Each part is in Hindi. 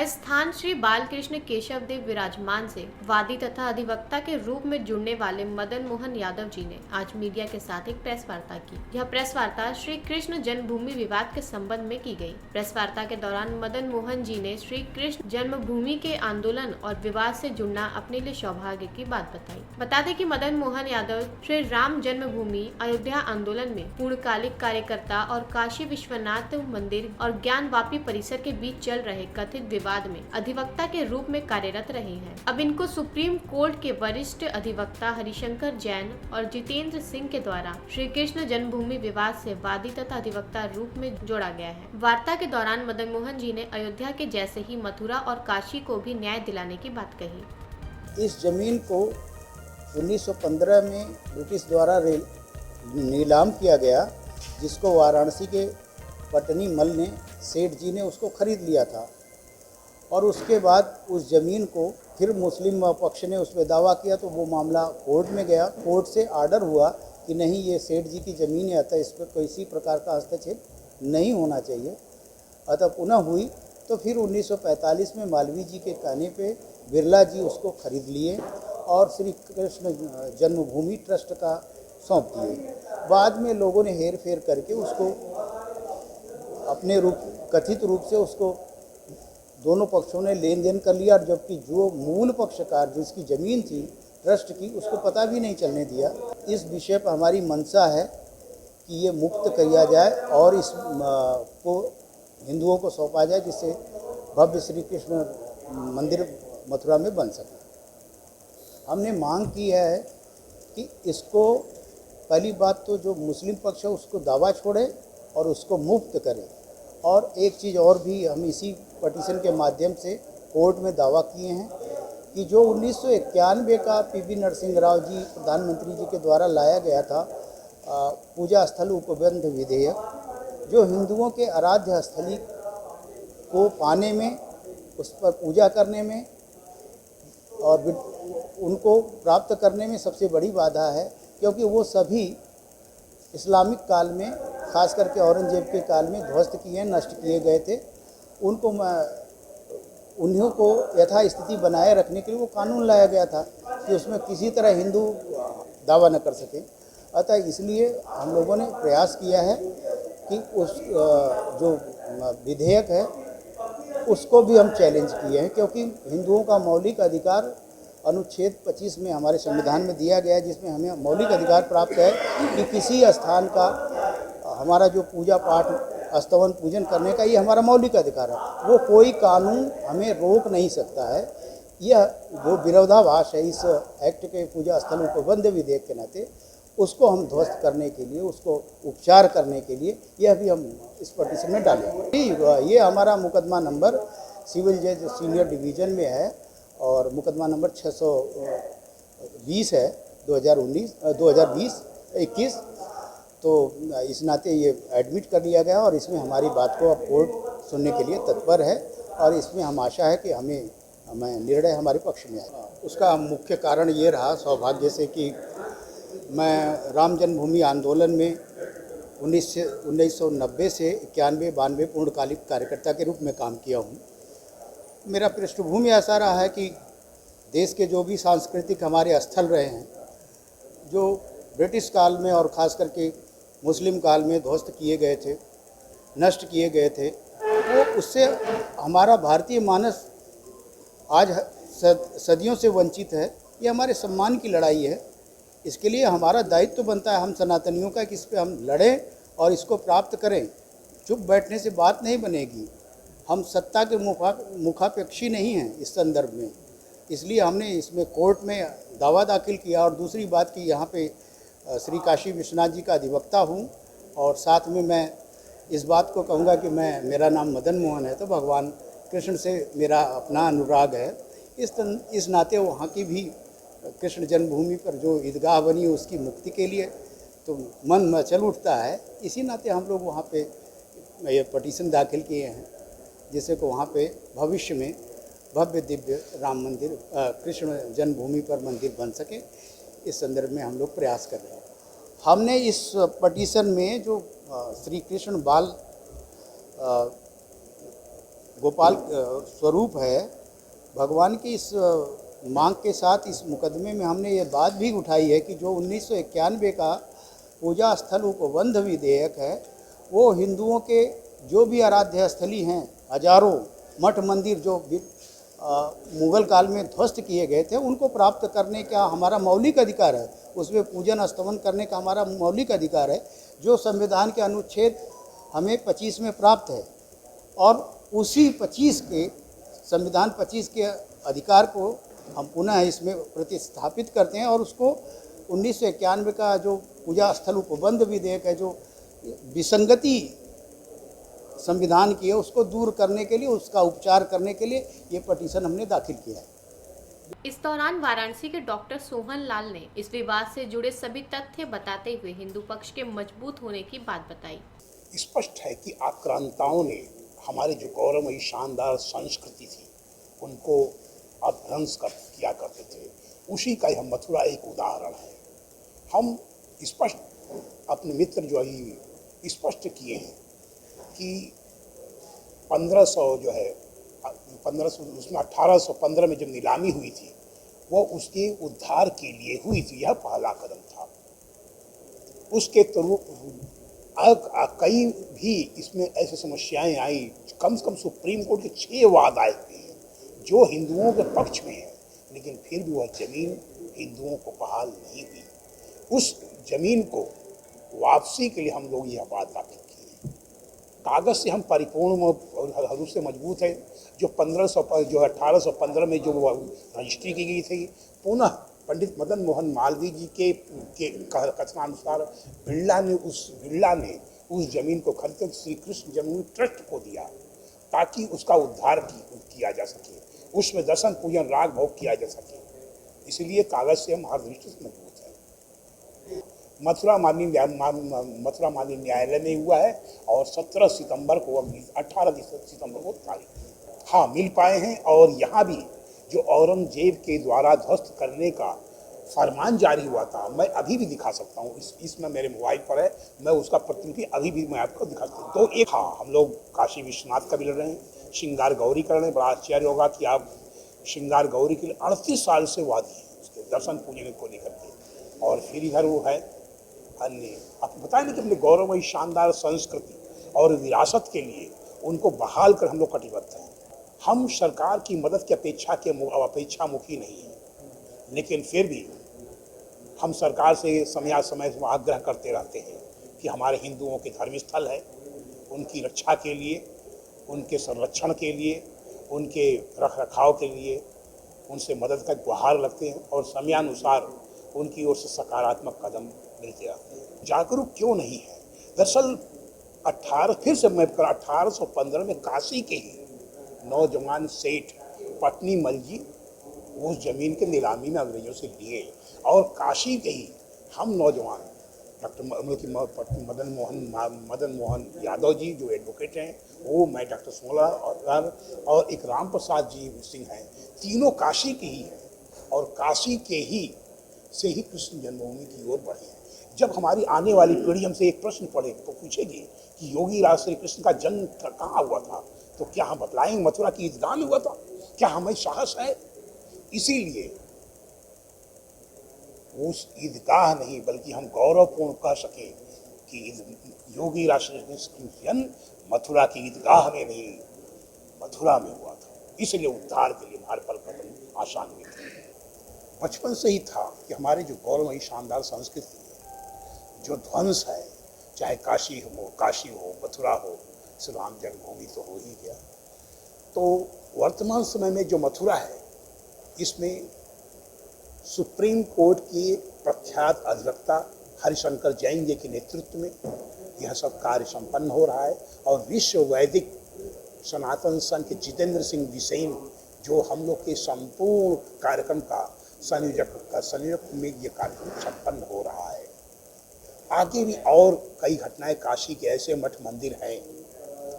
स्थान श्री बालकृष्ण केशव देव विराजमान से वादी तथा अधिवक्ता के रूप में जुड़ने वाले मदन मोहन यादव जी ने आज मीडिया के साथ एक प्रेस वार्ता की। यह प्रेस वार्ता श्री कृष्ण जन्मभूमि विवाद के संबंध में की गई। प्रेस वार्ता के दौरान मदन मोहन जी ने श्री कृष्ण जन्मभूमि के आंदोलन और विवाद से जुड़ना अपने लिए सौभाग्य की बात बताई। बता दें कि मदन मोहन यादव श्री राम जन्मभूमि अयोध्या आंदोलन में पूर्णकालिक कार्यकर्ता और काशी विश्वनाथ मंदिर और ज्ञानवापी परिसर के बीच चल रहे कथित विवाद में अधिवक्ता के रूप में कार्यरत रहे हैं। अब इनको सुप्रीम कोर्ट के वरिष्ठ अधिवक्ता हरिशंकर जैन और जितेंद्र सिंह के द्वारा श्री कृष्ण जन्मभूमि विवाद से वादी तथा अधिवक्ता रूप में जोड़ा गया है। वार्ता के दौरान मदन मोहन जी ने अयोध्या के जैसे ही मथुरा और काशी को भी न्याय दिलाने की बात कही। इस जमीन को 1915 में ब्रिटिश द्वारा नीलाम किया गया, जिसको वाराणसी के पटनी मल ने सेठ जी ने उसको खरीद लिया था और उसके बाद उस ज़मीन को फिर मुस्लिम पक्ष ने उस पर दावा किया तो वो मामला कोर्ट में गया। कोर्ट से आर्डर हुआ कि नहीं, ये सेठ जी की ज़मीन है, अतः इस पर किसी प्रकार का हस्तक्षेप नहीं होना चाहिए। अतः पुनः हुई तो फिर 1945 में मालवीय जी के कहने पे बिरला जी उसको खरीद लिए और श्री कृष्ण जन्मभूमि ट्रस्ट का सौंप दिए। बाद में लोगों ने हेर फेर करके उसको अपने कथित रूप से उसको दोनों पक्षों ने लेन देन कर लिया, जबकि जो मूल पक्षकार जिसकी ज़मीन थी ट्रस्ट की, उसको पता भी नहीं चलने दिया। इस विषय पर हमारी मंशा है कि ये मुक्त किया जाए और इस को हिंदुओं को सौंपा जाए, जिससे भव्य श्री कृष्ण मंदिर मथुरा में बन सके। हमने मांग की है कि इसको पहली बात तो जो मुस्लिम पक्ष है उसको दावा छोड़े और उसको मुक्त करे। और एक चीज़ और भी हम इसी पटिशन के माध्यम से कोर्ट में दावा किए हैं कि जो 1991 का पीवी नरसिंह राव जी प्रधानमंत्री जी के द्वारा लाया गया था पूजा स्थल उपबंध विधेयक, जो हिंदुओं के आराध्य स्थली को पाने में, उस पर पूजा करने में और उनको प्राप्त करने में सबसे बड़ी बाधा है, क्योंकि वो सभी इस्लामिक काल में, खास करके औरंगजेब के काल में ध्वस्त किए, नष्ट किए गए थे। उन्हीं को यथास्थिति बनाए रखने के लिए वो कानून लाया गया था कि उसमें किसी तरह हिंदू दावा न कर सके। अतः इसलिए हम लोगों ने प्रयास किया है कि उस जो विधेयक है उसको भी हम चैलेंज किए हैं, क्योंकि हिंदुओं का मौलिक अधिकार अनुच्छेद 25 में हमारे संविधान में दिया गया है, जिसमें हमें मौलिक अधिकार प्राप्त है कि किसी स्थान का हमारा जो पूजा पाठ स्तवन पूजन करने का, ये हमारा मौलिक अधिकार है। वो कोई कानून हमें रोक नहीं सकता है। यह जो विरोधाभास है इस एक्ट के पूजा स्थल उपबंध विधेयक के नाते, उसको हम ध्वस्त करने के लिए, उसको उपचार करने के लिए यह भी हम इस पटिशन में डालेंगे। ये हमारा मुकदमा नंबर सिविल जज सीनियर डिवीज़न में है और मुकदमा नंबर 620 है 2020-21। तो इस नाते ये एडमिट कर लिया गया और इसमें हमारी बात को अब कोर्ट सुनने के लिए तत्पर है और इसमें हम आशा है कि हमें निर्णय हमारे पक्ष में आए। उसका मुख्य कारण ये रहा सौभाग्य से कि मैं राम जन्मभूमि आंदोलन में 1990 से 91-92 पूर्णकालिक कार्यकर्ता के रूप में काम किया हूँ। मेरा पृष्ठभूमि ऐसा रहा है कि देश के जो भी सांस्कृतिक हमारे स्थल रहे हैं, जो ब्रिटिश काल में और ख़ास करके मुस्लिम काल में ध्वस्त किए गए थे, नष्ट किए गए थे, वो उससे हमारा भारतीय मानस आज सदियों से वंचित है। ये हमारे सम्मान की लड़ाई है। इसके लिए हमारा दायित्व बनता है हम सनातनियों का कि इस पर हम लड़ें और इसको प्राप्त करें। चुप बैठने से बात नहीं बनेगी। हम सत्ता के मुखापेक्षी नहीं हैं इस संदर्भ में, इसलिए हमने इसमें कोर्ट में दावा दाखिल किया। और दूसरी बात कि यहाँ पे श्री काशी विश्वनाथ जी का अधिवक्ता हूँ और साथ में मैं इस बात को कहूँगा कि मेरा नाम मदन मोहन है, तो भगवान कृष्ण से मेरा अपना अनुराग है। इस नाते वहाँ की भी कृष्ण जन्मभूमि पर जो ईदगाह बनी है उसकी मुक्ति के लिए तो मन मचल उठता है। इसी नाते हम लोग वहाँ पे ये पटिशन दाखिल किए हैं, जिससे को वहाँ पे भविष्य में भव्य दिव्य राम मंदिर कृष्ण जन्मभूमि पर मंदिर बन सके। इस संदर्भ में हम लोग प्रयास कर रहे हैं। हमने इस पटिशन में जो श्री कृष्ण बाल गोपाल स्वरूप है। भगवान की इस मांग के साथ इस मुकदमे में हमने ये बात भी उठाई है कि जो 1991 का पूजा स्थल उपबंध विधेयक है, वो हिंदुओं के जो भी आराध्य स्थली हैं, हजारों मठ मंदिर जो मुगल काल में ध्वस्त किए गए थे, उनको प्राप्त करने का हमारा मौलिक अधिकार है। उसमें पूजन स्तवन करने का हमारा मौलिक अधिकार है, जो संविधान के अनुच्छेद हमें 25 में प्राप्त है। और उसी 25 के संविधान 25 के अधिकार को हम पुनः इसमें प्रतिस्थापित करते हैं और उसको 1991 का जो पूजा स्थल उपबंध विधेयक है, जो विसंगति संविधान की है, उसको दूर करने के लिए, उसका उपचार करने के लिए ये पटिशन हमने दाखिल किया है। इस दौरान वाराणसी के डॉक्टर सोहन लाल ने इस विवाद से जुड़े सभी तथ्य बताते हुए हिंदू पक्ष के मजबूत होने की बात बताई। स्पष्ट है कि आक्रांताओं ने हमारे जो गौरवमयी शानदार संस्कृति थी उनको अपभ्रंश किया करते थे, उसी का यह मथुरा एक उदाहरण है। हम स्पष्ट अपने मित्र जो है स्पष्ट किए हैं कि 1500 जो है 1500 उसमें 1815 में जब नीलामी हुई थी, वो उसके उद्धार के लिए हुई थी। यह पहला कदम था। उसके कई भी इसमें ऐसी समस्याएं आई। कम से कम सुप्रीम कोर्ट के 6 वाद आए हुए हैं जो हिंदुओं के पक्ष में है, लेकिन फिर भी वह जमीन हिंदुओं को बहाल नहीं हुई। उस जमीन को वापसी के लिए हम लोग यह बात दाखिल किए। कागज से हम परिपूर्ण और रूप से मजबूत है। जो 1815 में जो रजिस्ट्री की गई थी, पुनः पंडित मदन मोहन मालवीय जी के कथनानुसार बिरला ने उस जमीन को खरीद श्री कृष्ण जन्मभूमि ट्रस्ट को दिया ताकि उसका उद्धार किया जा सके, उसमें दर्शन पूजन राग भोग किया जा सके। इसलिए कागज से हम हर दृष्टि से मजबूत है। मथुरा माननीय न्यायालय में हुआ है और 17 सितंबर को 18 सितंबर को तारीख मिल पाए हैं। और यहाँ भी जो औरंगजेब के द्वारा ध्वस्त करने का फरमान जारी हुआ था, मैं अभी भी दिखा सकता हूँ, इसमें मेरे मोबाइल पर है, मैं उसका प्रतिलिपि अभी भी मैं आपको दिखा सकता हूँ। तो एक हम लोग काशी विश्वनाथ का भी लड़ रहे हैं, श्रृंगार गौरी कर रहे हैं। बड़ा आश्चर्य होगा कि आप श्रृंगार गौरी के लिए 38 साल से वादी हैं उसके दर्शन पूजन को लेकर के। और फिर इधर वो है अन्य, आपको बताया नहीं कि अपने गौरवमयी शानदार संस्कृति और विरासत के लिए उनको बहाल कर हम लोग कटिबद्ध हैं। हम सरकार की मदद की अपेक्षामुखी नहीं है, लेकिन फिर भी हम सरकार से समय समय आग्रह करते रहते हैं कि हमारे हिंदुओं के धर्म स्थल है, उनकी रक्षा के लिए, उनके संरक्षण के लिए, उनके रख रखाव के लिए उनसे मदद का गुहार लगते हैं और समयानुसार उनकी ओर से सकारात्मक कदम मिलते रहते हैं। जागरूक क्यों नहीं है? दरअसल 1815 में काशी के ही नौजवान सेठ पटनी मल जी उस जमीन के नीलामी में अंग्रेजों से लिए और काशी के ही हम नौजवान डॉक्टर मदन मोहन यादव जी जो एडवोकेट हैं, वो मैं डॉक्टर सोला और एक राम प्रसाद जी सिंह हैं, तीनों काशी के ही हैं और काशी के ही से ही कृष्ण जन्मभूमि की ओर बढ़े हैं। जब हमारी आने वाली पीढ़ी हमसे एक प्रश्न पूछेगी कि योगी राज श्री कृष्ण का जन्म कहाँ हुआ था, तो क्या हम बतलाएंगे मथुरा की ईदगाह में हुआ था? क्या हमें साहस है? इसीलिए उस ईदगाह नहीं बल्कि हम गौरवपूर्ण कह सके कि योगी राष्ट्र जन्म मथुरा की ईदगाह में नहीं, मथुरा में हुआ था। इसलिए उद्धार के लिए हमारे पर कदम आसान हुए थे। बचपन से ही था कि हमारे जो गौरवमयी शानदार संस्कृति है, जो ध्वंस है, चाहे काशी हो, मथुरा हो, श्री राम जन्मभूमि तो हो ही गया। तो वर्तमान समय में जो मथुरा है, इसमें सुप्रीम कोर्ट के प्रख्यात अधिवक्ता हरिशंकर जैन जी के नेतृत्व में यह सब कार्य संपन्न हो रहा है और विश्व वैदिक सनातन संघ के जितेंद्र सिंह बिसेन जो हम लोग के संपूर्ण कार्यक्रम का संयोजक में ये कार्यक्रम संपन्न हो रहा है। आगे भी और कई घटनाएं काशी के ऐसे मठ मंदिर हैं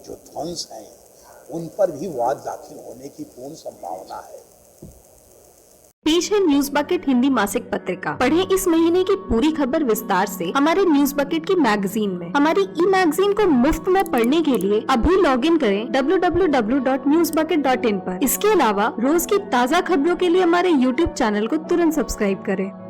जो ध्वंस हैं, उन पर भी वाद दाखिल होने की पूर्ण संभावना है। पेश है न्यूज बकेट हिंदी मासिक पत्रिका। पढ़ें इस महीने की पूरी खबर विस्तार से हमारे न्यूज बकेट की मैगजीन में। हमारी ई मैगजीन को मुफ्त में पढ़ने के लिए अभी लॉगिन करें www.newsbucket.in पर। इसके अलावा रोज की ताज़ा खबरों के लिए हमारे YouTube चैनल को तुरंत सब्सक्राइब करें।